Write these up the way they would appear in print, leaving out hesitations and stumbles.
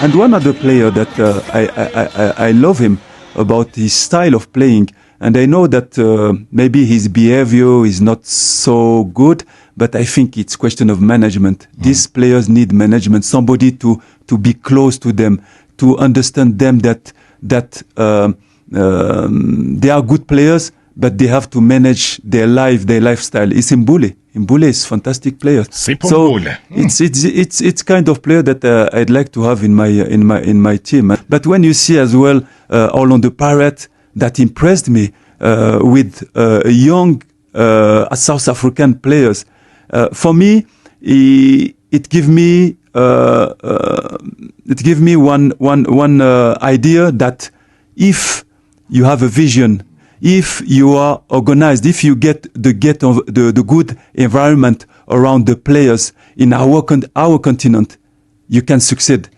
And one other player that I love him about his style of playing, and I know that maybe his behavior is not so good, but I think it's question of management. These players need management, somebody to be close to them, to understand them that they are good players, but they have to manage their life, their lifestyle. It's Mbule. Mbule is a fantastic player. Sipho So Mbule. it's kind of player that I'd like to have in my team. But when you see as well Orlando Pirates, that impressed me with young South African players. For me, it give me one idea that if you have a vision, if you are organized, if you get the good environment around the players in our continent, you can succeed.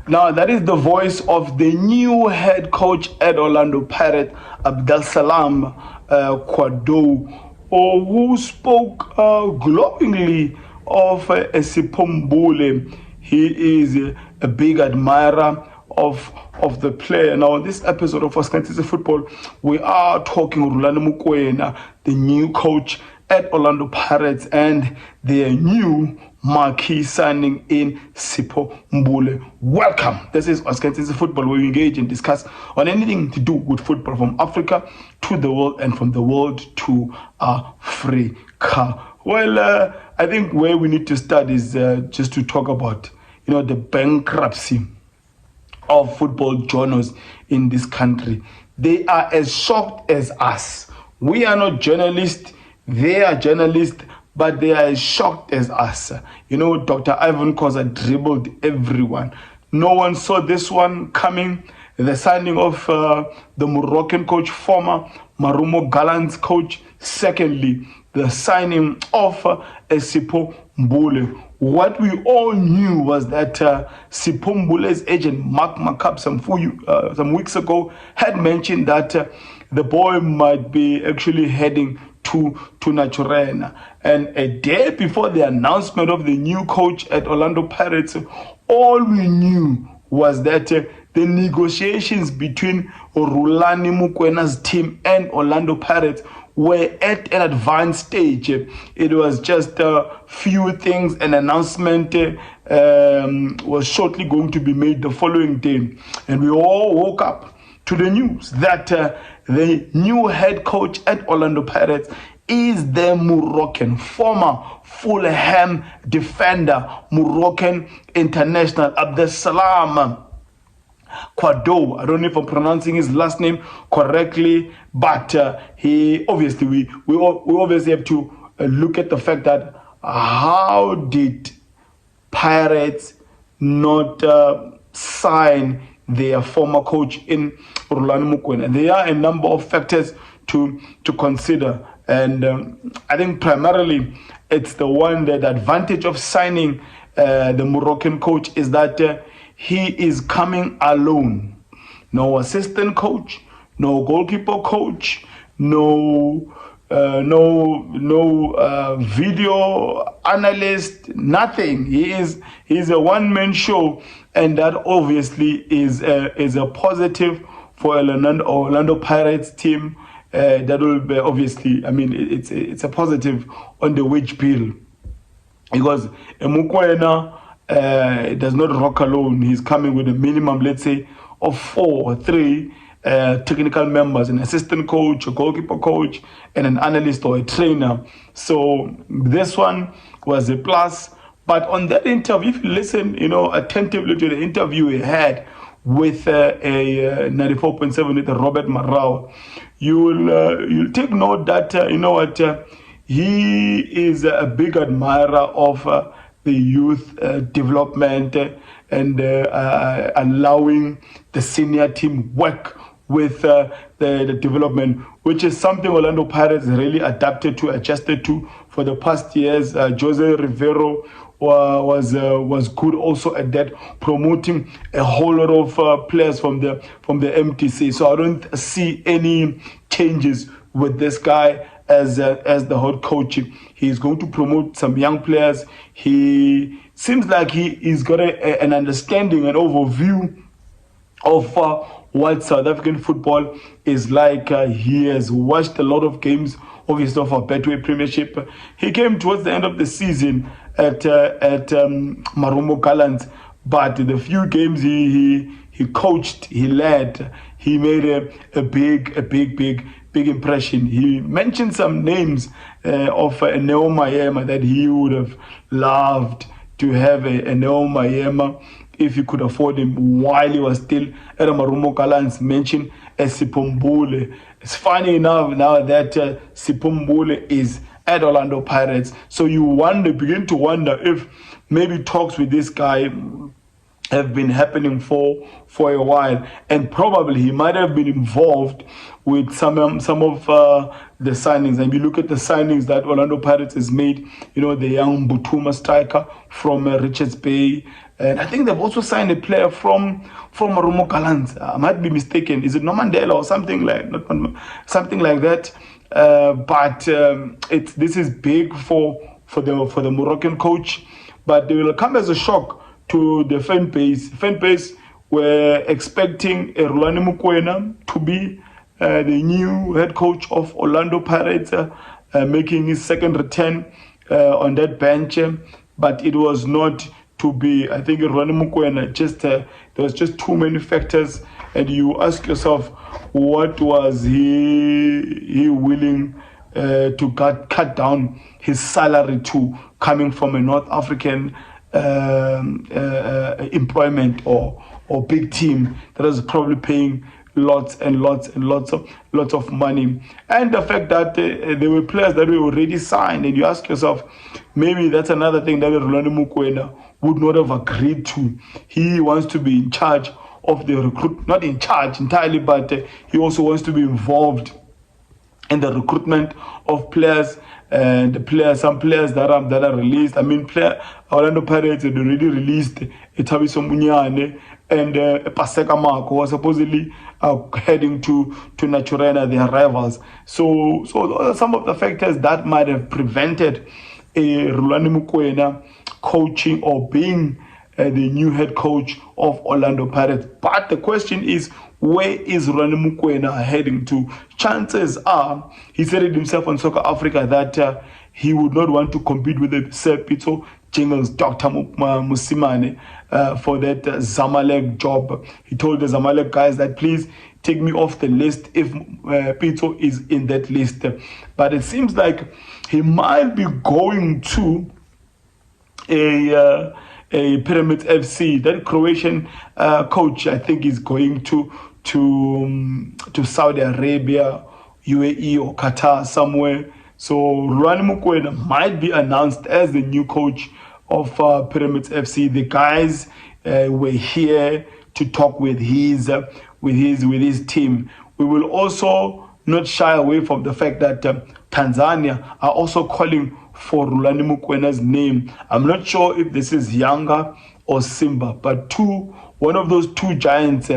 Now, that is the voice of the new head coach at Orlando Pirates, Abdeslam Ouaddou, who spoke glowingly of Sipho Mbule. He is a big admirer of the player. Now, in this episode of Fantasy Football, we are talking Rulani Mokoena, the new coach at Orlando Pirates, and their new marquee signing in Sipho Mbule. Welcome. This is Fantasy Football, where we engage and discuss on anything to do with football from Africa to the world and from the world to Africa. Well, I think where we need to start is just to talk about, the bankruptcy of football journals in this country. They are as shocked as us. We are not journalists, they are journalists, but they are as shocked as us. Dr. Ivan Khoza dribbled everyone. No one saw this one coming. The signing of the Moroccan coach, former Marumo Gallant's coach. Secondly, the signing of Sipho Mbule. What we all knew was that Sipho Mbule's agent, Mark Makap, some weeks ago, had mentioned that the boy might be actually heading to Naturena. And a day before the announcement of the new coach at Orlando Pirates, all we knew was that the negotiations between Rulani Mokoena's team and Orlando Pirates were at an advanced stage. It was just a few things. An announcement was shortly going to be made the following day. And we all woke up to the news that the new head coach at Orlando Pirates is the Moroccan, former Fulham defender, Moroccan international, Abdeslam Ouaddou. I don't know if I'm pronouncing his last name correctly, but he obviously we obviously have to look at the fact that how did Pirates not sign their former coach in Rulani Mokoena? There are a number of factors to consider, and I think primarily it's the advantage of signing the Moroccan coach is that he is coming alone. No assistant coach, no goalkeeper coach, no video analyst, nothing. He's a one-man show, and that obviously is a positive for Orlando Pirates team. That will be obviously, it's a positive on the wage bill, because Mokoena does not rock alone. He's coming with a minimum, let's say, of 4 or 3 technical members, an assistant coach, a goalkeeper coach, and an analyst or a trainer. So this one was a plus. But on that interview, if you listen, attentively to the interview he had with a 94.7 with Robert Marau, you'll take note that he is a big admirer of the youth development and allowing the senior team work with the development, which is something Orlando Pirates really adjusted to for the past years. Jose Riveiro was good also at that, promoting a whole lot of players from the MTC. So I don't see any changes with this guy. as the head coach. He's going to promote some young players. He seems like he's got an understanding, an overview of what South African football is like. He has watched a lot of games, obviously, of our Betway Premiership. He came towards the end of the season at Marumo Gallants, but the few games he coached, he led, he made a big impression. He mentioned some names of Neo Mayema that he would have loved to have a Neo Mayema if he could afford him while he was still at Marumo Gallants. Mentioned Sipho Mbule. It's funny enough now that Sipho Mbule is at Orlando Pirates. So you begin to wonder if maybe talks with this guy have been happening for a while, and probably he might have been involved with some of the signings. And you look at the signings that Orlando Pirates has made, the young Butuma striker from Richards Bay, and I think they've also signed a player from Marumo Gallants. I might be mistaken. Is it Nomandela or something like that? But this is big for the Moroccan coach, but it will come as a shock to the fan base. Fan base were expecting Rulani Mokoena to be the new head coach of Orlando Pirates, making his second return on that bench, but it was not to be. I think Rulani Mokoena there was just too many factors, and you ask yourself, what was he willing to cut down his salary to, coming from a North African employment or big team that is probably paying lots of money, and the fact that there were players that were already signed, and you ask yourself, maybe that's another thing that Rulani Mokoena would not have agreed to. He wants to be in charge of the recruit, not in charge entirely, but he also wants to be involved in the recruitment of players. And some players that are released. I mean, Orlando Pirates had already released Itabiso Munyane and Paseka Marco, who are supposedly heading to Naturena, their rivals. So those are some of the factors that might have prevented Rulani Mokoena coaching or being the new head coach of Orlando Pirates. But the question is, where is Rulani Mokoena heading to? Chances are, he said it himself on Soccer Africa, that he would not want to compete with the Sir Pito Jingles, Dr. Musimane, for that Zamalek job. He told the Zamalek guys that, please take me off the list if Pito is in that list. But it seems like he might be going to a Pyramids FC. That Croatian coach, I think, is going to Saudi Arabia, UAE or Qatar somewhere. So Rulani Mokoena might be announced as the new coach of Pyramids FC. The guys were here to talk with his team. We will also not shy away from the fact that Tanzania are also calling for Rulani Mokwena's name. I'm not sure if this is Yanga or Simba, but one of those two giants,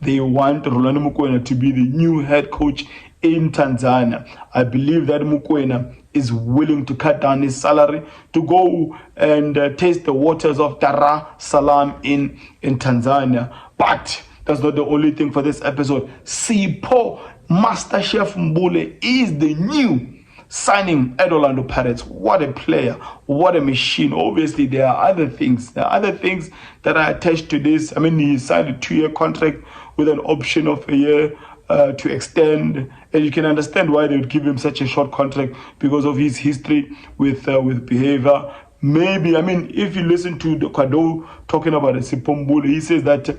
they want Rulani Mokoena to be the new head coach in Tanzania. I believe that Mokoena is willing to cut down his salary to go and taste the waters of Dar es Salaam in Tanzania. But that's not the only thing for this episode. Sipho Master Chef Mbule is the new signing at Orlando Pirates. What a player, what a machine. Obviously, there are other things. There are other things that are attached to this. I mean, he signed a 2-year contract with an option of a year to extend, and you can understand why they would give him such a short contract, because of his history with behavior. Maybe, I mean, if you listen to the Kwado talking about Sipho Mbule, he says that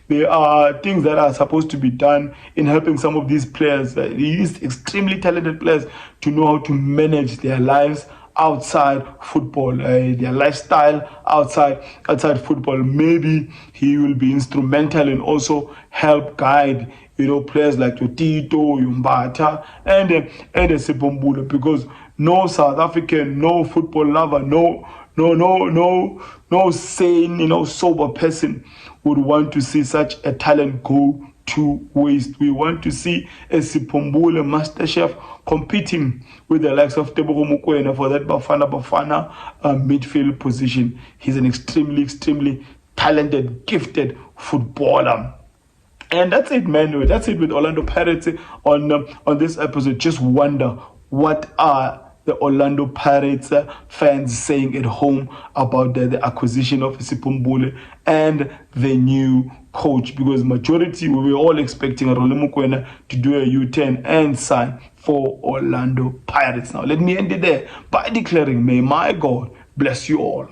there are things that are supposed to be done in helping some of these players, these extremely talented players, to know how to manage their lives outside football, their lifestyle outside football. Maybe he will be instrumental and also help guide, players like Tito, Yumbata, and Sipho Mbule, because no South African, no football lover, no sane, sober person would want to see such a talent go to waste. We want to see a Sipho Mbule master chef competing with the likes of Tebogo Mokoena for that Bafana midfield position. He's an extremely talented, gifted footballer. And that's it, man. That's it with Orlando Pirates on this episode. Just wonder, what are the Orlando Pirates fans saying at home about the acquisition of Sipho Mbule and the new coach? Because majority, we were all expecting Rulani Mokoena to do a U-turn and sign for Orlando Pirates. Now, let me end it there by declaring, may my God bless you all.